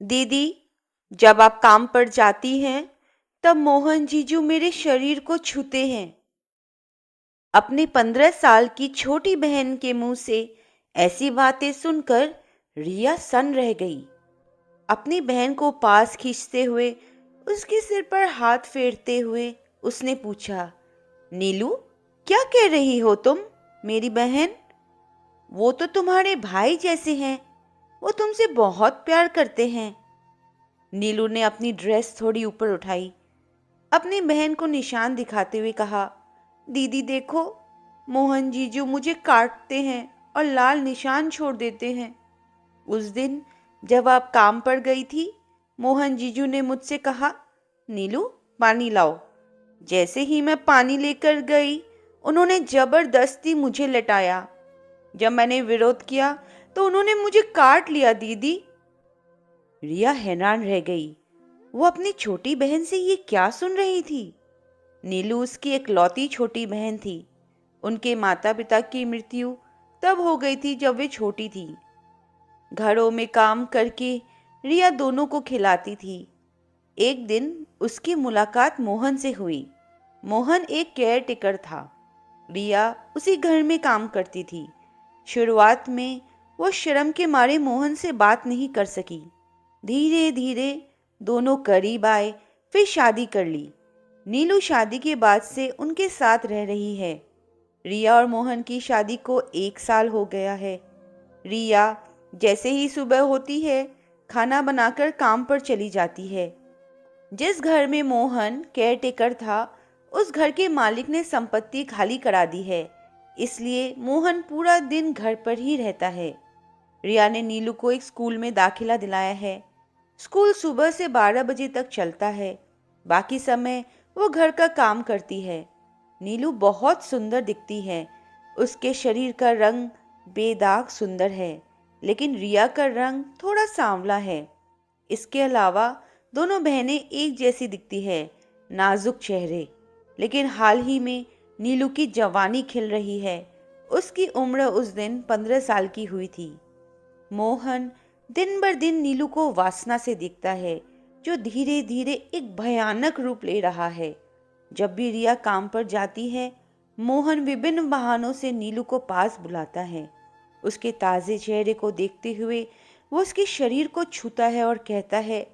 दीदी, जब आप काम पर जाती हैं तब मोहन जीजू मेरे शरीर को छूते हैं। अपनी 15 साल की छोटी बहन के मुंह से ऐसी बातें सुनकर रिया सन रह गई। अपनी बहन को पास खींचते हुए उसके सिर पर हाथ फेरते हुए उसने पूछा, नीलू, क्या कह रही हो तुम? मेरी बहन, वो तो तुम्हारे भाई जैसे हैं। वो तुमसे बहुत प्यार करते हैं। नीलू ने अपनी ड्रेस थोड़ी ऊपर उठाई, अपनी बहन को निशान दिखाते हुए कहा, दीदी देखो, मोहन जीजू मुझे काटते हैं और लाल निशान छोड़ देते हैं। उस दिन जब आप काम पर गई थी, मोहन जीजू ने मुझसे कहा, नीलू, पानी लाओ। जैसे ही मैं पानी लेकर गई, उन्होंने जबरदस्ती मुझे लटाया। जब मैंने विरोध किया तो उन्होंने मुझे काट लिया दीदी। रिया हैरान रह गई। वो अपनी छोटी बहन से ये क्या सुन रही थी? नीलू उसकी इकलौती छोटी बहन थी। उनके माता पिता की मृत्यु तब हो गई थी जब वे छोटी थी। घरों में काम करके रिया दोनों को खिलाती थी। एक दिन उसकी मुलाकात मोहन से हुई। मोहन एक केयर टेकर था। रिया उसी घर में काम करती थी। शुरुआत में वो शर्म के मारे मोहन से बात नहीं कर सकी। धीरे धीरे दोनों करीब आए, फिर शादी कर ली। नीलू शादी के बाद से उनके साथ रह रही है। रिया और मोहन की शादी को 1 साल हो गया है। रिया जैसे ही सुबह होती है, खाना बनाकर काम पर चली जाती है। जिस घर में मोहन केयरटेकर था, उस घर के मालिक ने संपत्ति खाली करा दी है। इसलिए मोहन पूरा दिन घर पर ही रहता है। रिया ने नीलू को एक स्कूल में दाखिला दिलाया है। स्कूल सुबह से 12 बजे तक चलता है। बाकी समय वो घर का काम करती है। नीलू बहुत सुंदर दिखती है। उसके शरीर का रंग बेदाग सुंदर है, लेकिन रिया का रंग थोड़ा सांवला है। इसके अलावा दोनों बहनें एक जैसी दिखती है, नाजुक चेहरे। लेकिन हाल ही में नीलू की जवानी खिल रही है। उसकी उम्र उस दिन 15 साल की हुई थी। मोहन दिन बर दिन नीलू को वासना से देखता है, जो धीरे धीरे एक भयानक रूप ले रहा है। जब भी रिया काम पर जाती है, मोहन विभिन्न बहानों से नीलू को पास बुलाता है। उसके ताजे चेहरे को देखते हुए वो उसके शरीर को छूता है और कहता है,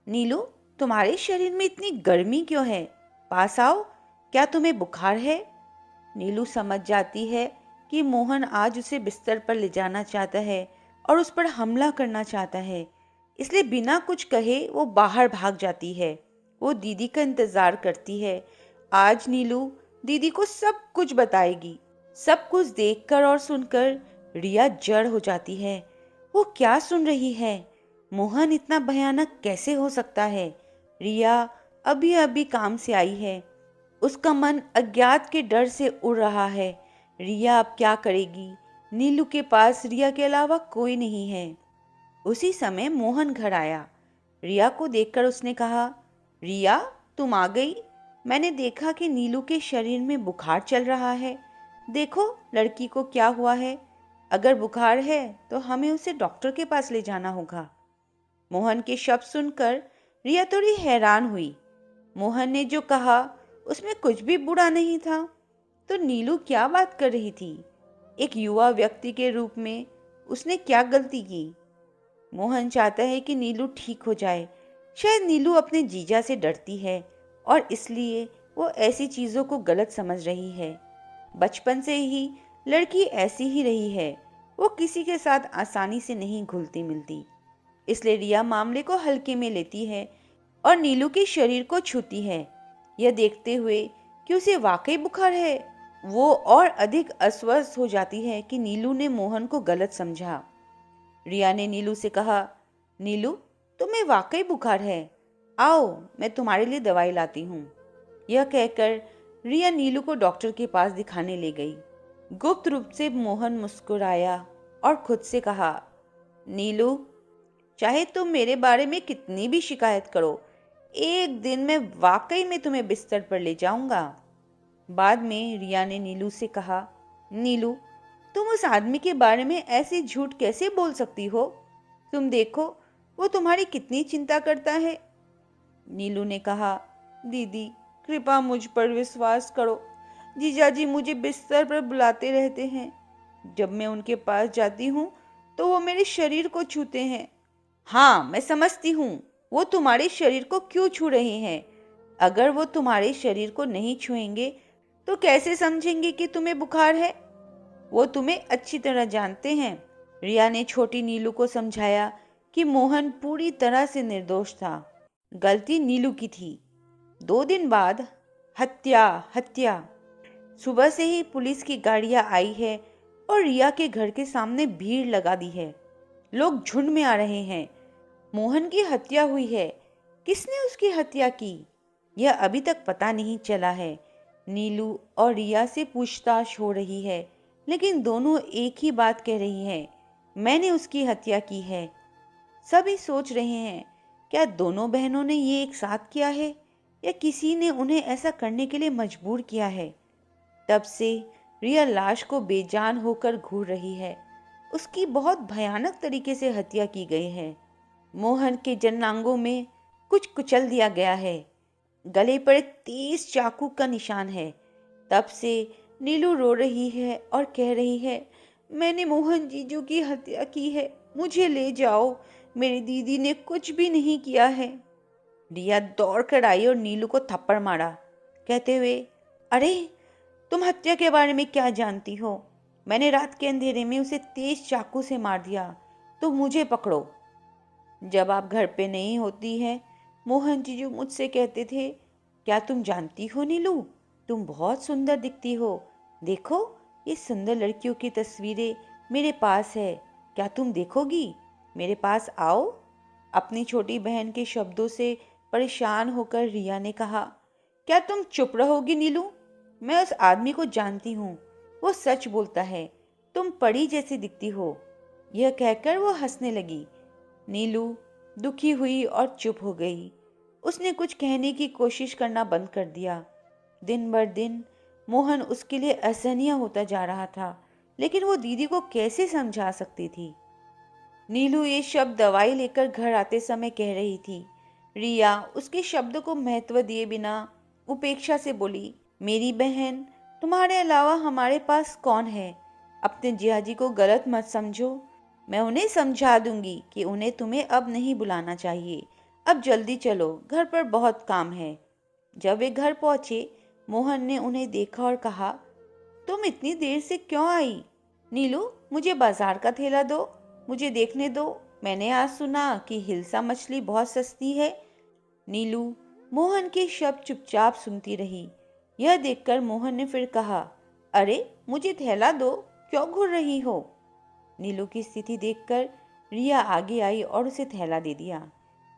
नीलू, तुम्हारे शरीर में इतनी गर्मी क्यों है? पास आओ, क्या तुम्हें बुखार है? नीलू समझ जाती है कि मोहन आज उसे बिस्तर पर ले जाना चाहता है और उस पर हमला करना चाहता है। इसलिए बिना कुछ कहे वो बाहर भाग जाती है। वो दीदी का इंतजार करती है। आज नीलू दीदी को सब कुछ बताएगी। सब कुछ देखकर और सुनकर रिया जड़ हो जाती है। वो क्या सुन रही है? मोहन इतना भयानक कैसे हो सकता है? रिया अभी अभी काम से आई है। उसका मन अज्ञात के डर से उड़ रहा है। रिया अब क्या करेगी? नीलू के पास रिया के अलावा कोई नहीं है। उसी समय मोहन घर आया। रिया को देखकर उसने कहा, रिया, तुम आ गई। मैंने देखा कि नीलू के शरीर में बुखार चल रहा है। देखो लड़की को क्या हुआ है। अगर बुखार है तो हमें उसे डॉक्टर के पास ले जाना होगा। मोहन के शब्द सुनकर रिया थोड़ी हैरान हुई। मोहन ने जो कहा उसमें कुछ भी बुरा नहीं था। तो नीलू क्या बात कर रही थी? एक युवा व्यक्ति के रूप में उसने क्या गलती की? मोहन चाहता है कि नीलू ठीक हो जाए। शायद नीलू अपने जीजा से डरती है और इसलिए वो ऐसी चीज़ों को गलत समझ रही है। बचपन से ही लड़की ऐसी ही रही है। वो किसी के साथ आसानी से नहीं घुलती मिलती। इसलिए रिया मामले को हल्के में लेती है और नीलू के शरीर को छूती है। यह देखते हुए कि उसे वाकई बुखार है, वो और अधिक अस्वस्थ हो जाती है कि नीलू ने मोहन को गलत समझा। रिया ने नीलू से कहा, नीलू, तुम्हें वाकई बुखार है। आओ, मैं तुम्हारे लिए दवाई लाती हूँ। यह कहकर रिया नीलू को डॉक्टर के पास दिखाने ले गई। गुप्त रूप से मोहन मुस्कुराया और खुद से कहा, नीलू, चाहे तुम मेरे बारे में कितनी भी शिकायत करो, एक दिन मैं वाकई में तुम्हें बिस्तर पर ले जाऊंगा। बाद में रिया ने नीलू से कहा, नीलू, तुम उस आदमी के बारे में ऐसे झूठ कैसे बोल सकती हो? तुम देखो, वो तुम्हारी कितनी चिंता करता है। नीलू ने कहा, दीदी कृपा मुझ पर विश्वास करो। जीजाजी मुझे बिस्तर पर बुलाते रहते हैं। जब मैं उनके पास जाती हूँ तो वो मेरे शरीर को छूते हैं। हाँ, मैं समझती हूँ वो तुम्हारे शरीर को क्यों छू रहे हैं। अगर वो तुम्हारे शरीर को नहीं छुएंगे तो कैसे समझेंगे कि तुम्हें बुखार है। वो तुम्हें अच्छी तरह जानते हैं। रिया ने छोटी नीलू को समझाया कि मोहन पूरी तरह से निर्दोष था। गलती नीलू की थी। 2 दिन बाद हत्या हत्या। सुबह से ही पुलिस की गाड़ियां आई है और रिया के घर के सामने भीड़ लगा दी है। लोग झुंड में आ रहे हैं। मोहन की हत्या हुई है। किसने उसकी हत्या की, यह अभी तक पता नहीं चला है। नीलू और रिया से पूछताछ हो रही है, लेकिन दोनों एक ही बात कह रही हैं, मैंने उसकी हत्या की है। सभी सोच रहे हैं, क्या दोनों बहनों ने ये एक साथ किया है या किसी ने उन्हें ऐसा करने के लिए मजबूर किया है। तब से रिया लाश को बेजान होकर घूर रही है। उसकी बहुत भयानक तरीके से हत्या की गई है। मोहन के जननांगों में कुछ कुचल दिया गया है। गले पर एक तेज चाकू का निशान है। तब से नीलू रो रही है और कह रही है, मैंने मोहन जीजू की हत्या की है, मुझे ले जाओ, मेरी दीदी ने कुछ भी नहीं किया है। रिया दौड़ कर आई और नीलू को थप्पड़ मारा, कहते हुए, अरे तुम हत्या के बारे में क्या जानती हो। मैंने रात के अंधेरे में उसे तेज चाकू से मार दिया, तो मुझे पकड़ो। जब आप घर पे नहीं होती हैं, मोहन जीजू मुझसे कहते थे, क्या तुम जानती हो नीलू, तुम बहुत सुंदर दिखती हो। देखो ये सुंदर लड़कियों की तस्वीरें मेरे पास है, क्या तुम देखोगी, मेरे पास आओ। अपनी छोटी बहन के शब्दों से परेशान होकर रिया ने कहा, क्या तुम चुप रहोगी नीलू। मैं उस आदमी को जानती हूँ, वो सच बोलता है, तुम परी जैसी दिखती हो। यह कहकर वो हंसने लगी। नीलू दुखी हुई और चुप हो गई। उसने कुछ कहने की कोशिश करना बंद कर दिया। दिन बर दिन मोहन उसके लिए असहनीय होता जा रहा था, लेकिन वो दीदी को कैसे समझा सकती थी। नीलू ये शब्द दवाई लेकर घर आते समय कह रही थी। रिया उसके शब्द को महत्व दिए बिना उपेक्षा से बोली, मेरी बहन, तुम्हारे अलावा हमारे पास कौन है। अपने जियाजी को गलत मत समझो। मैं उन्हें समझा दूंगी कि उन्हें तुम्हें अब नहीं बुलाना चाहिए। अब जल्दी चलो, घर पर बहुत काम है। जब वे घर पहुंचे, मोहन ने उन्हें देखा और कहा, तुम इतनी देर से क्यों आई। नीलू, मुझे बाजार का थैला दो, मुझे देखने दो। मैंने आज सुना कि हिल्सा मछली बहुत सस्ती है। नीलू मोहन के शब्द चुपचाप सुनती रही। यह देखकर मोहन ने फिर कहा, अरे मुझे थैला दो, क्यों घूर रही हो। नीलू की स्थिति देखकर रिया आगे आई और उसे थैला दे दिया।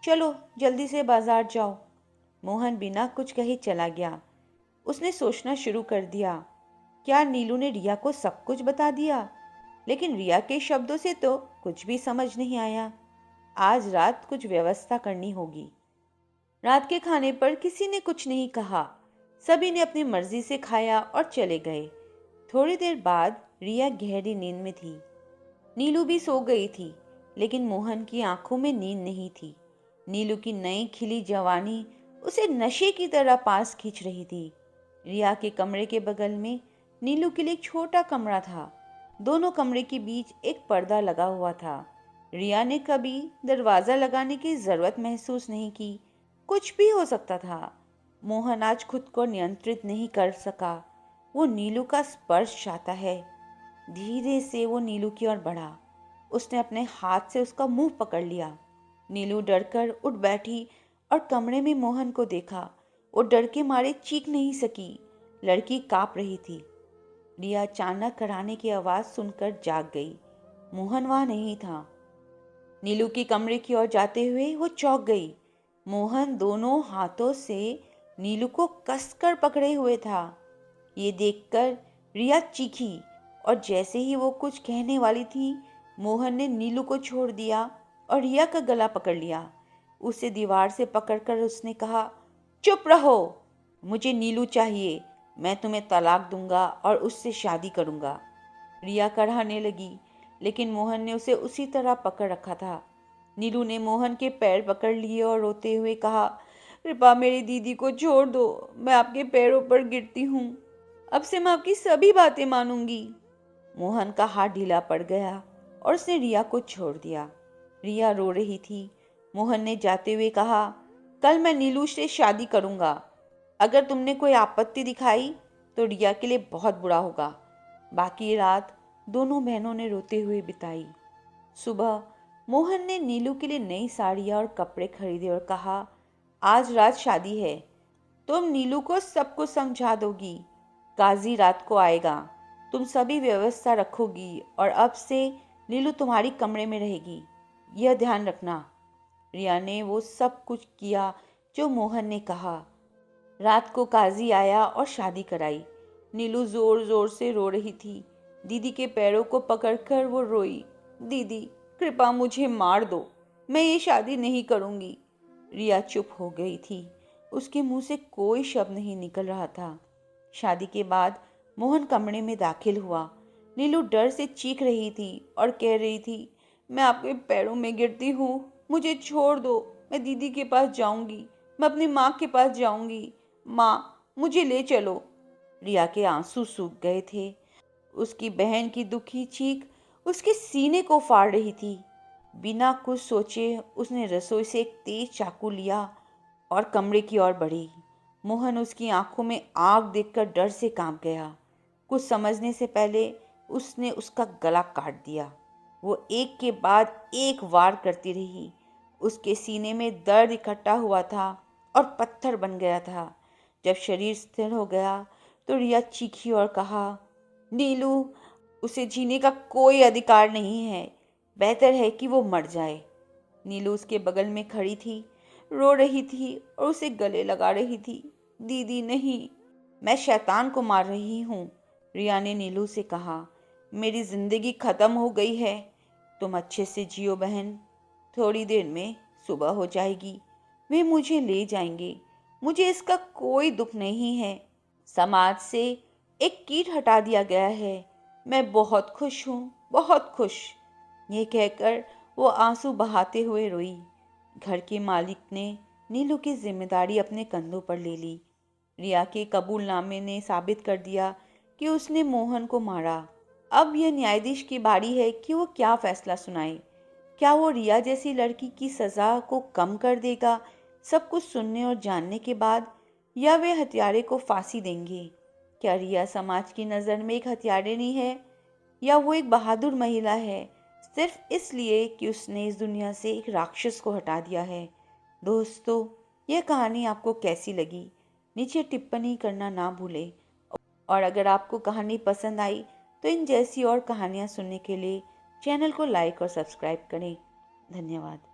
चलो जल्दी से बाजार जाओ। मोहन बिना कुछ कहे चला गया। उसने सोचना शुरू कर दिया, क्या नीलू ने रिया को सब कुछ बता दिया। लेकिन रिया के शब्दों से तो कुछ भी समझ नहीं आया। आज रात कुछ व्यवस्था करनी होगी। रात के खाने पर किसी ने कुछ नहीं कहा। सभी ने अपनी मर्जी से खाया और चले गए। थोड़ी देर बाद रिया गहरी नींद में थी। नीलू भी सो गई थी, लेकिन मोहन की आंखों में नींद नहीं थी। नीलू की नई खिली जवानी उसे नशे की तरह पास खींच रही थी। रिया के कमरे के बगल में नीलू के लिए एक छोटा कमरा था। दोनों कमरे के बीच एक पर्दा लगा हुआ था। रिया ने कभी दरवाजा लगाने की जरूरत महसूस नहीं की। कुछ भी हो सकता था। मोहन आज खुद को नियंत्रित नहीं कर सका। वो नीलू का स्पर्श चाहता है। धीरे से वो नीलू की ओर बढ़ा। उसने अपने हाथ से उसका मुंह पकड़ लिया। नीलू डरकर उठ बैठी और कमरे में मोहन को देखा। वो डर के मारे चीख नहीं सकी। लड़की कांप रही थी। रिया अचानक कराने की आवाज सुनकर जाग गई। मोहन वहां नहीं था। नीलू की कमरे की ओर जाते हुए वो चौंक गई। मोहन दोनों हाथों से नीलू को कसकर पकड़े हुए था। ये देखकर रिया चीखी और जैसे ही वो कुछ कहने वाली थी, मोहन ने नीलू को छोड़ दिया और रिया का गला पकड़ लिया। उसे दीवार से पकड़कर उसने कहा, चुप रहो, मुझे नीलू चाहिए। मैं तुम्हें तलाक दूंगा और उससे शादी करूंगा। रिया कराहने लगी, लेकिन मोहन ने उसे उसी तरह पकड़ रखा था। नीलू ने मोहन के पैर पकड़ लिए और रोते हुए कहा, कृपा मेरी दीदी को छोड़ दो, मैं आपके पैरों पर गिरती हूँ। अब से मैं आपकी सभी बातें मानूंगी। मोहन का हाथ ढीला पड़ गया और उसने रिया को छोड़ दिया। रिया रो रही थी। मोहन ने जाते हुए कहा, कल मैं नीलू से शादी करूंगा। अगर तुमने कोई आपत्ति दिखाई तो रिया के लिए बहुत बुरा होगा। बाकी रात दोनों बहनों ने रोते हुए बिताई। सुबह मोहन ने नीलू के लिए नई साड़ियाँ और कपड़े खरीदे और कहा, आज रात शादी है, तुम नीलू को सब कुछ समझा दोगी। काजी रात को आएगा, तुम सभी व्यवस्था रखोगी और अब से नीलू तुम्हारी कमरे में रहेगी, यह ध्यान रखना। रिया ने वो सब कुछ किया जो मोहन ने कहा। रात को काजी आया और शादी कराई। नीलू जोर जोर से रो रही थी। दीदी के पैरों को पकड़कर वो रोई, दीदी कृपा मुझे मार दो, मैं ये शादी नहीं करूंगी। रिया चुप हो गई थी। उसके मुंह से कोई शब्द नहीं निकल रहा था। शादी के बाद मोहन कमरे में दाखिल हुआ। नीलू डर से चीख रही थी और कह रही थी, मैं आपके पैरों में गिरती हूँ, मुझे छोड़ दो, मैं दीदी के पास जाऊंगी, मैं अपनी माँ के पास जाऊंगी, माँ मुझे ले चलो। रिया के आंसू सूख गए थे। उसकी बहन की दुखी चीख उसके सीने को फाड़ रही थी। बिना कुछ सोचे उसने रसोई से एक तेज चाकू लिया और कमरे की ओर बढ़ी। मोहन उसकी आंखों में आग देखकर डर से कांप गया। कुछ समझने से पहले उसने उसका गला काट दिया। वो एक के बाद एक वार करती रही। उसके सीने में दर्द इकट्ठा हुआ था और पत्थर बन गया था। जब शरीर स्थिर हो गया तो रिया चीखी और कहा, नीलू, उसे जीने का कोई अधिकार नहीं है, बेहतर है कि वो मर जाए। नीलू उसके बगल में खड़ी थी, रो रही थी और उसे गले लगा रही थी। दीदी नहीं, मैं शैतान को मार रही हूँ। रिया ने नीलू से कहा, मेरी जिंदगी खत्म हो गई है, तुम अच्छे से जियो बहन, थोड़ी देर में सुबह हो जाएगी, वे मुझे ले जाएंगे, मुझे इसका कोई दुख नहीं है। समाज से एक कीट हटा दिया गया है, मैं बहुत खुश हूँ, बहुत खुश। ये कहकर वो आंसू बहाते हुए रोई। घर के मालिक ने नीलू की जिम्मेदारी अपने कंधों पर ले ली। रिया के कबूलनामे ने साबित कर दिया कि उसने मोहन को मारा। अब यह न्यायाधीश की बारी है कि वो क्या फैसला सुनाए। क्या वो रिया जैसी लड़की की सजा को कम कर देगा सब कुछ सुनने और जानने के बाद, या वे हत्यारे को फांसी देंगे? क्या रिया समाज की नज़र में एक हत्यारिनी है, या वो एक बहादुर महिला है सिर्फ इसलिए कि उसने इस दुनिया से एक राक्षस को हटा दिया है? दोस्तों, यह कहानी आपको कैसी लगी नीचे टिप्पणी करना ना भूलें। और अगर आपको कहानी पसंद आई तो इन जैसी और कहानियाँ सुनने के लिए चैनल को लाइक और सब्सक्राइब करें। धन्यवाद।